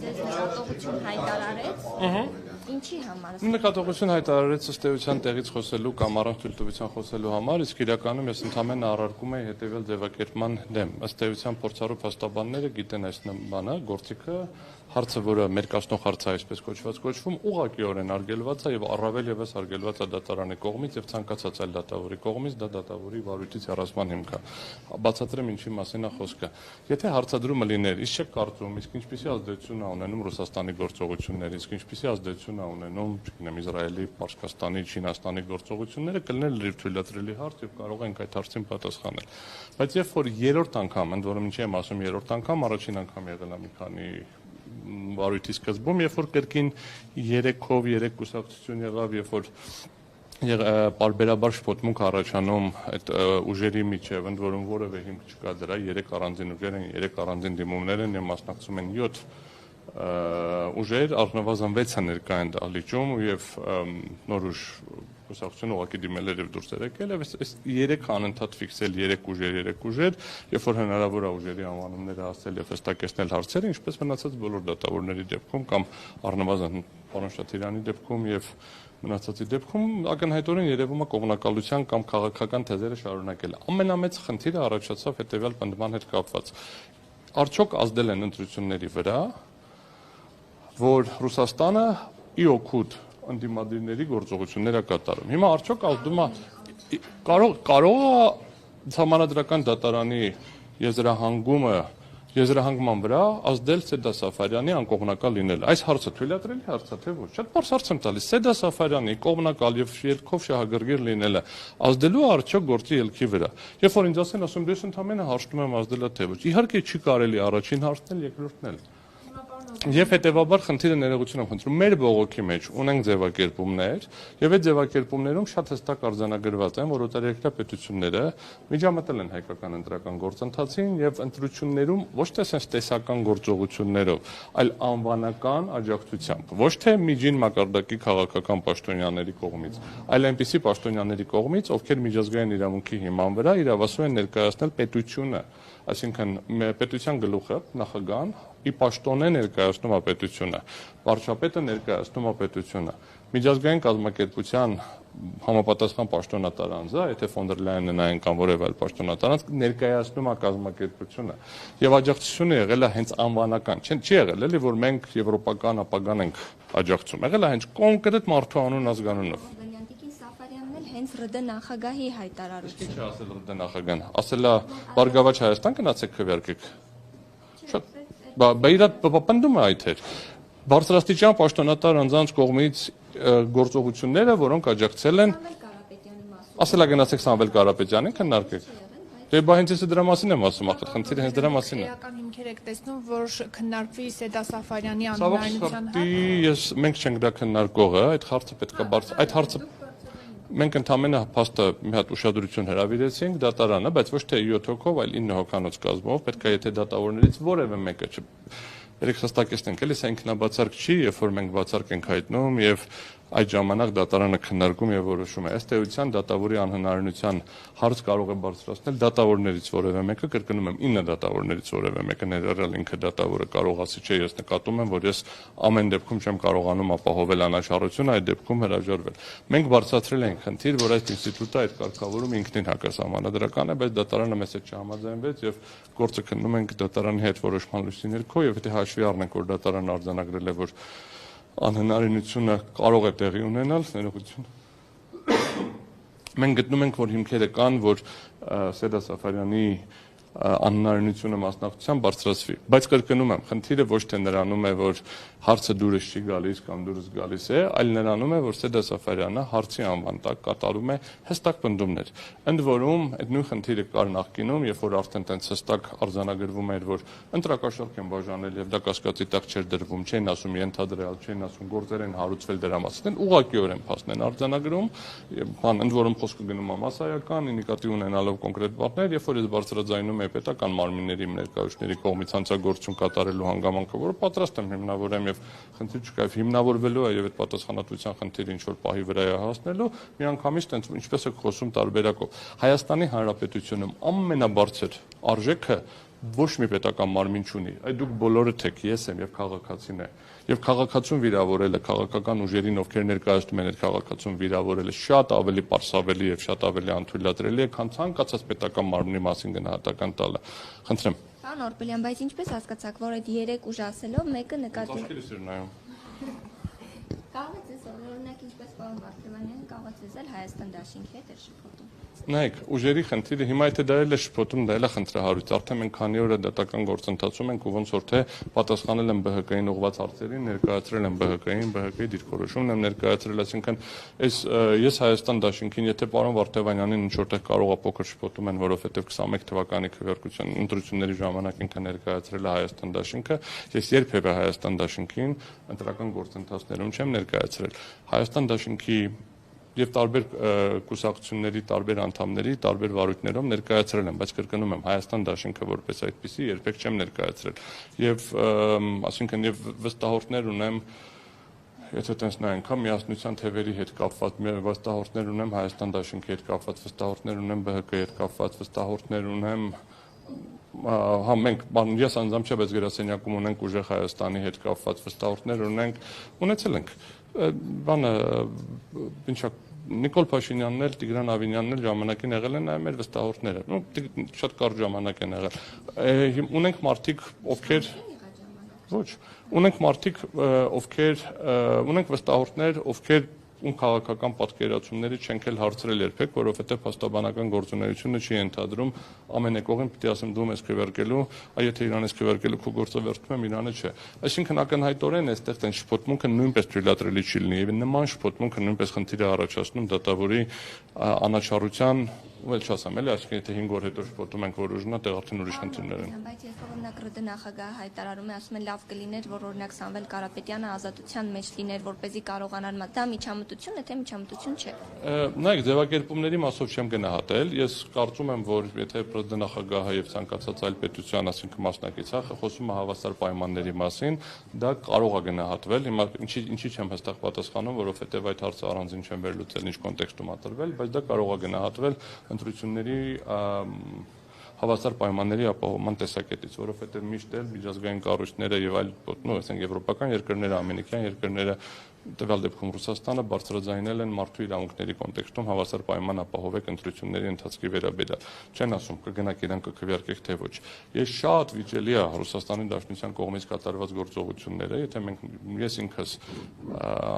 ձեզ նկատողություն հայտարարեց, ինչի համար։ Նկատողություն հայտարարեց ըստ էության տեղից խոսելու կամ առանց թույլտվության խոսելու համար, իսկ իրականում ես ընդհանրապես առարկում եմ հետևյալ ձևակերպման դեմ։ Ըստ էության փորձառու փաստաբանները գիտեն այս բանը, գործիքը, հարցը, որը մերկացնող հարց է այսպես կոչվում, ուղղակիորեն արգելված է եւ առավել եւս արգելված է դատարանի կողմից եւ ցանկացած այլ դատավորի կողմից, դա դատավորի վարույթից հեռացման հիմք է։ Բացատրեմ ինչի մասին է խոսքը։ Եթե հարցադրումը լիներ, իսկ չեք կարծում, իսկ ինչպիսի ազդեցություն է ունենում Ռուսաստանի գործողությունները, իսկ ինչպիսի ազդեցություն է ունենում, չգիտեմ, Իսրայելի, Պարսկաստանի, Չինաստանի գործողությունները, կլիներ լրիվ թույլատրելի հարց եւ կարող ենք այդ հարցին պատասխանել։ Բայց երբ որ երրորդ անգամ, ընդ որում ինչի եմ ասում երրորդ անգամ, առաջին անգամ եղել է մի քանի վարույթի սկզբում, երբ որ կրկին 3 կուսակցություն եղավ, երբ որ պարբերաբար շփոթմունք առաջանում այդ ուժերի միջև, ընդ որում որևէ հիմք չկա դրա, 3 առանձին ուժեր են, 3 առանձին դիմումներ են եւ մասնակցում են 7 ուժեր, առնվազն 6-ը ներկա են դահլիճում եւ նոր ուժ կուսակցությունը ուղղակի դիմել էր եւ դուրս եկել եւ այս 3 անընդհատ ֆիքսել 3 ուժեր, երբ որ հնարավոր է ուժերի անվանումները ասել եւ հստակեցնել հարցերը, ինչպես մնացած բոլոր դատավորների դեպքում կամ առնվազն պարոն Շաթիրյանի դեպքում եւ մնացածի դեպքում ակնհայտորեն երևում է կողմնակալության կամ քաղաքական թեզերը շարունակել։ Ամենամեծ խնդիրը առաջացավ հետեւյալ պնդման հետ կապված։ Արդյոք ազդել են ընտրությունների վրա, որ Ռուսաստանը ի օգուտ ընդդիմադիրների գործողություններ է կատարում։ Հիմա արդյոք ազդում է կարող է համանդրական դատարանի եզրահանգման վրա ազդել Սեդա Սաֆարյանի անկողմնակալ լինելը։ Այս հարցը թույլատրելի հարց է, թե ոչ։ Շատ բարձ հարց եմ տալիս։ Սեդա Սաֆարյանի կողմնակալ եւ ելքով շահագրգիռ լինելը ազդելու է արդյոք գործի ելքի վրա։ Երբ որ ինձ ասում դες ընդամենը հաշտում եմ ազդելա թե ոչ։ Իհարկե չի կարելի առաջին հարցն էլ, երկրորդն էլ։ Եվ հետևաբար խնդիրը ներողություն եմ խնդրում, մեր բողոքի մեջ ունենք ձևակերպումներ, եւ այդ ձևակերպումներում շատ հստակ արձանագրված են, որ օտարերկրյա պետությունները միջամտել են հայկական ընտրական գործընթացին եւ ընտրություններում ոչ թե sense տեսական գործողություններով, այլ անվանական աջակցությամբ, ոչ թե միջին մակարդակի քաղաքական պաշտոնյաների կողմից, այլ այնպիսի պաշտոնյաների կողմից, ովքեր միջազգային իրավունքի հիման վրա իրավասու են ներկայացնել պետությունը, այսինքն պետության գլուխը, նախագահան ի պաշտոն է ներկայացնում է պետությունը, վարչապետը ներկայացնում է պետությունը, միջազգային կազմակերպության համապատասխան պաշտոնատար անձը, եթե ֆոն դեր Լայենը նայեն կամ որևէ այլ պաշտոնատար անձ ներկայացնում է կազմակերպությունը եւ աջակցությունը եղել է հենց անվանական, չի եղել էլի որ մենք եվրոպական ապագան ենք աջակցում, եղել է հենց կոնկրետ մարդու անուն ազգանունով։ Հենց ՌԴ նախագահի հայտարարություն։ Ինչ ասել ՌԴ նախագահան, ասել է Բարգավաճ Հայաստան գնացեք քվեարկեք։ Շատ բա իրա պնդում է այդ էր։ Բարձրաստիճան պաշտոնատար անձանց կողմից գործողությունները, որոնք աջակցել են, ասել է գնացեք Սամվել Կարապետյանին քննարկեք։ Դե բա հենց ես դրա մասին եմ ասում, ախր խնդիրը հենց դրա մասին է։ Էական հիմքեր եք տեսնում, որ քննարկվի Սեդա Սաֆարյանի անունայնության հարցը։ Մենք չենք դա քննարկողը, այդ հարցը պետք է այդ հարցը մենք ընդամենը փաստը մի հատ ուշադրություն հրավիրեցինք դատարանը, բայց ոչ թե 7 հոգով, այլ 9 հոգանոց կազմով, պետք է եթե դատավորներից որևէ մեկը հստակեցնենք, էլի սա ինքնաբացարկ չի, երբ որ մենք բացարկ ենք հայտնում եւ այդ ժամանակ դատարանը քննարկում եւ որոշում է։ Ըստ էության դատավորի անհնարինության հարց կարող է բարձրացնել դատավորներից որևէ մեկը, կրկնում եմ 9 դատավորներից որևէ մեկը, ներառյալ ինքը դատավորը կարող ասի, չէ, ես նկատում եմ, որ ես ամեն դեպքում չեմ կարողանում ապահովել անաչառությունը, այդ դեպքում հրաժարվել։ Մենք բարձրացրել ենք խնդիր, որ այդ ինստիտուտը, այդ կարգավորումը ինքնին հակասահմանադրական է, բայց դատարանը մեզ հետ չհամաձայնվեց եւ գործը քննում ենք դատարանի հետ որոշման լույսի ներքո եւ եթե հաշվի առնենք, որ դատարանը արձանագրել է, որ անհնարինությունը կարող է տեղի ունենալ, ներողություն։ Մենք գտնում ենք, որ հիմքերը կան, որ Սեդա Սաֆարյանի անհնարինությունը մասնակցության բարձրացվի, բայց կրկնում եմ, խնդիրը ոչ թե նրանում է, որ հարցը դուրս չի գալիս կամ դուրս գալիս է, այլ նրանում է, որ Սեդա Սաֆարյանը հարցի անվան տակ կատարում է հստակ պնդումներ։ Ընդ որում, այդ նույն խնդիրը կար նախկինում, երբ որ արդեն տենց հստակ արձանագրվում էր, որ ընտրակաշառք են բաժանել եւ դա կասկածի տակ չէր դրվում, չէին ասում ենթադրյալ, չէին ասում գործեր են հարուցվել դրա մասին, ուղղակիորեն փաստն են արձանագրում, ընդ որում խոսքը գնում է մասսայական, նկատի ունենալով կոնկրետ բառներ, երբ որ ես բարձրաձայնում պետական մարմինների ներկայացուցիչների կողմից հանցագործություն կատարելու հանգամանքը, որը պատրաստ եմ հիմնավորեմ եւ խնդիր չկա, եւ հիմնավորվելու է եւ այդ պատասխանատվության խնդիրը ինչ որ պահի վրա է հասնելու, միանգամից տենց ինչպես է խոսում տարբերակով։ Հայաստանի Հանրապետությունում ամենաբարձր արժեքը ոչ մի պետական մարմին չունի։ Այդ դուք բոլորդ եք, ես եմ եւ քաղաքացին է։ Եվ քաղաքացուն վիրավորելը, քաղաքական ուժերին, ովքեր ներկայացնում են այդ քաղաքացուն վիրավորելը շատ ավելի պարսավելի եւ շատ ավելի անթույլատրելի է, քան ցանկացած պետական մարմնի մասին գնահատական տալը։ Խնդրեմ։ Պարոն Օրբելյան, բայց ինչպես հասկացաք, որ այդ 3 ուժ ասելով մեկը նկատի Կարող եք ձեզ օրինակ ինչպես պարոն Վարդանյանը կարող է ձեզ Հայաստան դաշինքի հետ շփոթում։ Նայեք, ուժերի խնդիրը հիմա եթե դա էլ է շփոթում, դա էլ է խնդրահարույց։ Արդեն մենք քանի օր է դատական գործընթացում ենք ու ոնց որ թե պատասխանել են ԲՀԿ-ին ուղղված հարցերին, ներկայացրել են ԲՀԿ-ին, ԲՀԿ-ի դիրքորոշումն եմ ներկայացրել, այսինքն այս ես Հայաստան դաշինքին, եթե պարոն Վարդանյանին ինչ որտեղ կարող է փոքր շփոթում են, որովհետև 21 թվականի քվեարկության ընտրությունների ժամանակ ինքը ներկայացրել է Հայաստան դաշինքը, ես երբևէ Հայաստան դաշինքին ընտրական գործընթացներում չեմ ներկայացրել։ Հայաստան դաշինքի եւ տարբեր կուսակցությունների տարբեր անդամների տարբեր վարույթներով ներկայացրել եմ, բայց կրկնում եմ, Հայաստան դաշինքը որպես այդպիսի երբեք չեմ ներկայացրել։ Եվ այսինքն եւ վստահորդներ ունեմ, եթե տենց նայենք, հա միասնության թևերի հետ կապված վստահորդներ ունեմ, Հայաստան դաշինքի հետ կապված վստահորդներ ունեմ, ԲՀԿ-ի հետ կապված վստահորդներ ունեմ, հա մենք ես անձամբ չէ, բայց գրասենյակում ունենք ուժեղ Հայաստանի հետ կապված վստահորդներ ունեցել ենք բանը ինչա Նիկոլ Փաշինյանն էլ Տիգրան Ավինյանն էլ ժամանակին եղել են այլ մեր վստահորդները շատ կարճ ժամանակ են եղել ունենք մարդիկ ովքեր ոչ ունենք մարդիկ ովքեր ունենք վստահորդներ ովքեր ում քաղաքական պատկերացումների չենք էլ հարցրել երբեք, որովհետև փաստաբանական գործունեությունը չի ընդհանրում ամենակողին պիտի ասեմ դու ես քվեարկելու, այ եթե իրան ես քվեարկելու քո գործը վերջում եմ իրանը չէ։ Այսինքն ակնհայտորեն այստեղ տեն շփոթմունքը նույնպես թույլատրելի չի լինի եւ նման շփոթմունքը նույնպես խնդիր է առաջացնում դատավորի անաչառության Վել չասեմ, էլի, այսինքն եթե 5 օր հետո շփոթում ենք, որ ուժնա, տեղ արդեն ուրիշ խնդիրներ են։ Բայց ես օրինակ ՌԴ նախագահը հայտարարում է, ասում են լավ կլիներ, որ օրինակ Սամվել Կարապետյանը ազատության մեջ լիներ, որպեսզի կարողանար դա միջամտություն է, թե միջամտություն չէ։ Նայեք, ձևակերպումների մասով չեմ գնահատել, ես կարծում եմ, որ եթե ՌԴ նախագահը եւ ցանկացած այլ պետության, ասինքն մասնակից, խոսում է հավասար պայմանների մասին, դա կարող է գնահատվել։ Հիմա ինչի չեմ հստակ պատասխանում, որովհետեւ այդ հարցը առանձին չեմ վերլուծել, ինչ կոնտեքստում է տրվել, բայց դա կարող է գնահատվել ընտրությունների հավասար պայմանների ապահովման տեսակետից, որովհետև միշտ էլ միջազգային կառույցները եւ այլ, ասենք եվրոպական երկրները, ամերիկյան երկրները, տվյալ դեպքում Ռուսաստանը բարձրաձայնել են մարդու իրավունքների կոնտեքստում հավասար պայման ապահովեք ընտրությունների ընթացքի վերաբերյալ։ Չեն ասում կգնաք իրան կքվեարկեք թե ոչ։ Ես շատ վիճելի է Ռուսաստանի Դաշնության կողմից կատարված գործողությունները, եթե ես ինքս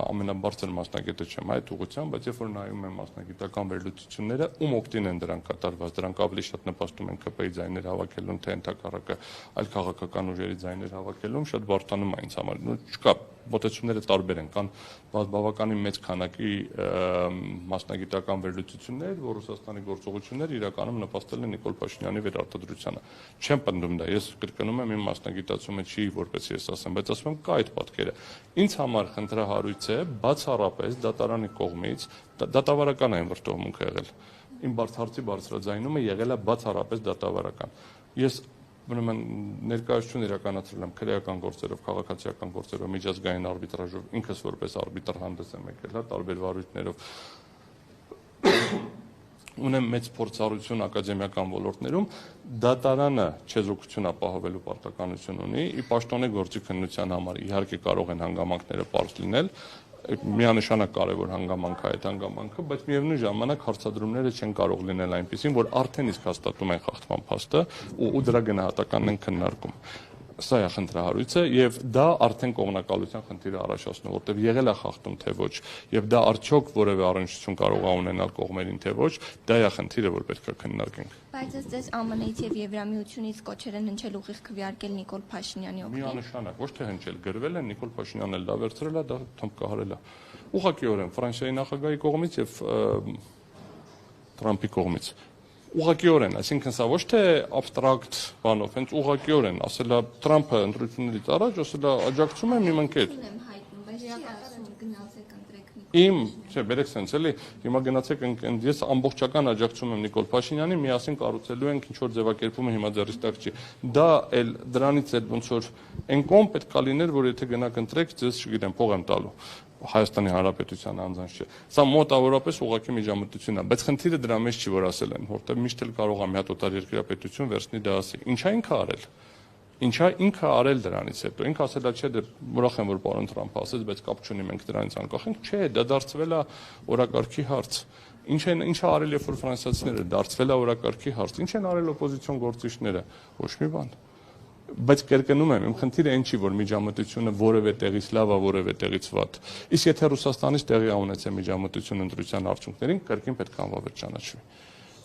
ամենաբարձր մասնագետը չեմ այդ ուղղությամբ, բայց երբ որ նայում եմ մասնագիտական վերլուծությունները, ում օգտին են դրանք կատարված, դրանք ավելի շատ նպաստում են ԿՊ-ի ձայներ հավաքելուն, թե ընդհակառակը այլ քաղաքական ուժերի ձայներ հավաքելուն, շատ բարդանում է ինձ համար։ Չկա մոտեցումները տարբեր են, կան բավականին մեծ քանակի մասնագիտական վերլուծություններ, որ Ռուսաստանի գործողությունները իրականում նպաստել են Նիկոլ Փաշինյանի վերարտադրությանը։ Չեմ պնդում դա, ես կրկնում եմ, իմ մասնագիտացումը չի, որպես ես ասեմ, բայց ասում եմ, կա այդ պատկերը։ Ինձ համար խնդրահարույց է բացառապես դատարանի կողմից, դատավարական է այն վրդովմունքը եղել։ Իմ հարցի բարձրաձայնումը եղել է բացառապես դատավարական։ Ես ուրեմն ներկայացություն իրականացրել եմ քրեական գործերով, քաղաքացիական գործերով, միջազգային արբիտրաժով, ինքս որպես արբիտր հանդես եմ եկել, տարբեր վարույթներով։ Ունեմ մեծ փորձառություն ակադեմիական ոլորտներում, դատարանը չեզոքություն ապահովելու պարտականություն ունի, ի պաշտոնե գործի քննության համար իհարկե կարող են հանգամանքները պարզ լինել, միանշանակ կարևոր հանգամանք է այդ հանգամանքը, բայց միևնույն ժամանակ հարցադրումները չեն կարող լինել այնպիսին, որ արդեն իսկ հաստատում են խախտման փաստը ու դրա գնահատականն են քննարկում։ Սա է խնդրահարույցը եւ դա արդեն կողմնակալության խնդիրը առաջացնում, որտեղ եղել է խախտում թե ոչ եւ դա արդյոք որևէ առնչություն կարող է ունենալ կողմերին թե ոչ, դա է խնդիրը, որ պետք է քննարկենք։ Բայց ըստ ԱՄՆ-ից եւ Եվրամիությունից կոչեր են հնչել ուղիղ քվեարկել Նիկոլ Փաշինյանի օգտին։ Միանշանակ, ոչ թե հնչել, գրվել են, Նիկոլ Փաշինյանն էլ դա վերցրել է, դա թմբկահարել է։ Ուղղակիորեն Ֆրանսիայի նախագահի կողմից եւ Թրամփի կողմից։ Ուղղակիորեն, այսինքն սա ոչ թե абստրակտ բանով, հենց ուղղակիորեն, ասել է Թրամփը ընտրություններից առաջ, ասել է աջակցում եմ իմ ընկեր։ Իմ, չէ, բերեք sense էլի, հիմա գնացեք ես ամբողջական աջակցում եմ Նիկոլ Փաշինյանին, միասին կառուցելու ենք ինչ որ ձևակերպումը հիմա ձեռից տակ չի։ Դա էլ դրանից էլ ոնց որ այն կողմ պետք է լիներ, որ եթե գնաք ընտրեք, ձեզ չգիտեմ, փող եմ տալու։ Հայաստանի Հանրապետության անձանց չէ։ Սա մոտավորապես ուղղակի միջամտություն է, բայց խնդիրը դրա մեջ չի, որ ասել են, որտեղ միշտ էլ կարող է մի հատ օտար երկրապետություն վերցնի դա ասի։ Ինչա ինքը արել։ Ինչա ինքը արել դրանից հետո։ Ինքը ասել է, չէ, դե ուրախ եմ, որ պարոն Թրամփը ասեց, բայց կապ չունի, մենք դրանից անկախ ենք։ Չէ, դա դարձվել է օրակարգի հարց։ Ինչա արել, երբ որ ֆրանսիացիները դարձվել է օրակարգի հարց։ Ինչ են արել օպոզիցիոն գործիչները։ Ոչ մի բան։ Բայց կրկնում եմ, իմ խնդիրը այն չի, որ միջամտությունը որևէ տեղից լավ է, որևէ տեղից վատ։ Իսկ եթե Ռուսաստանից տեղի ունեցել միջամտություն ընտրության արդյունքներին, կրկին պետք է անվավեր ճանաչվի։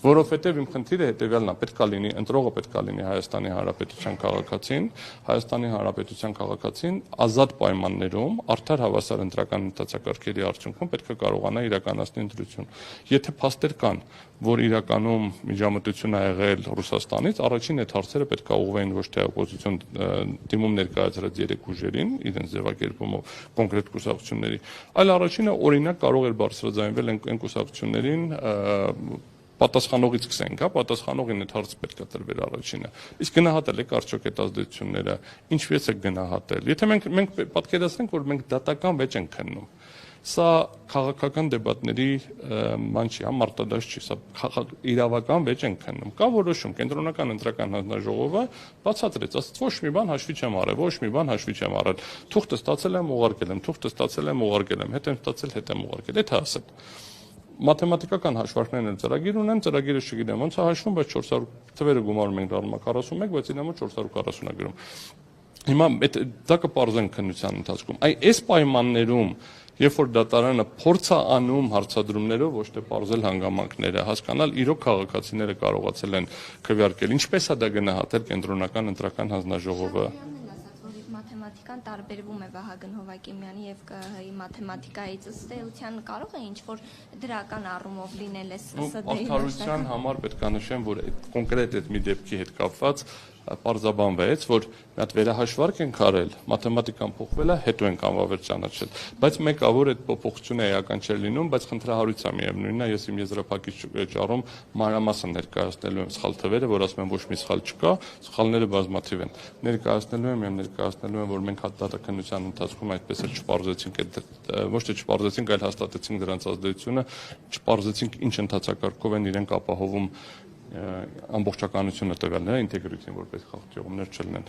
Որովհետև իմ խնդիրը հետևյալն է, պետք է լինի, ընտրողը պետք է լինի Հայաստանի Հանրապետության քաղաքացին, Հայաստանի Հանրապետության քաղաքացին ազատ պայմաններում, արդար հավասար ընտրական ընթացակարգերի արդյունքում պետք է կարողանա իրականացնել ընտրություն։ Եթե փաստեր կան, որ իրականում միջամտություն է եղել Ռուսաստանից, առաջին այդ հարցերը պետք է ուղղվեն ոչ թե օպոզիցիոն դիմում ներկայացրած երեք ուժերին, իրենց ձևակերպումով կոնկրետ կուսակցությունների, այլ առաջինը օրինակ կարող էր բարձրաձայնվել այն կուսակցություններին պատասխանողից սկսենք, հա, պատասխանողին այդ հարցը պետք է տրվեր առաջինը։ Իսկ գնահատել եք արդյոք այդ ազդեցությունները, ինչպես եք գնահատել։ Եթե մենք պատկերացնենք, որ մենք դատական վեճ ենք քննում, սա քաղաքական դեբատների ման չի, հա, մարտադաշ չի, սա իրավական վեճ ենք քննում։ Կա որոշում, կենտրոնական ընտրական հանձնաժողովը բացատրեց, ասաց ոչ մի բան հաշվի չեմ արել, ոչ մի բան հաշվի չեմ արել։ Թուղթը ստացել եմ, ուղարկել եմ, թուղթը ստացել եմ, ուղարկել եմ, հետ եմ ստացել, հետ եմ ուղարկել։ Դա ասել։ Մաթեմատիկական հաշվարկներն են ծրագիր ունեմ, ծրագիրը չգիտեմ ոնց է հաշվում, բայց 400 թվերը գումարում ենք դառնում 41, բայց ինձ մոտ 440 է գրում։ Հիմա դա կպարզենք քննության ընթացքում։ Այս պայմաններում, երբ որ դատարանը փորձ է անում հարցադրումներով ոչ թե պարզել հանգամանքները, հասկանալ իրոք քաղաքացիները կարողացել են քվեարկել, ինչպես է դա գնահատել կենտրոնական ընտրական հանձնաժողովը։ Մաթեմատիկան տարբերվում է Վահագն Հովակիմյանի եւ ԿՀ-ի մաթեմատիկայից, ըստ էության կարող է ինչ-որ դրական առումով լինել էս արդարության համար պետք է նշեմ, որ կոնկրետ այդ մի դեպքի հետ կապված պարզաբանվեց, որ մի հատ վերահաշվարկ ենք արել, մաթեմատիկան փոխվել է, հետո ենք անվավեր ճանաչել, բայց մեկը որ այդ փոփոխությունը էական չէր լինում, բայց խնդրահարույց է միևնույնն է, ես իմ եզրափակիչ ճառում մանրամասն ներկայացնելու եմ սխալ թվերը, որ ասում եմ ոչ մի սխալ չկա, սխալները բազմաթիվ են։ Ներկայացնելու եմ, որ մենք հատտատակնության ընթացքում այդպես էլ չպարզեցինք, ոչ թե չպարզեցինք, այլ հաստատեցինք դրանց ազդեցությունը, չպարզեցինք ինչ ընթացակարգով են իրենք ապահովում ամբողջականությունը տվյալները ինտեգրիտին որպես խաղաղ ճյուղումներ չլինեն։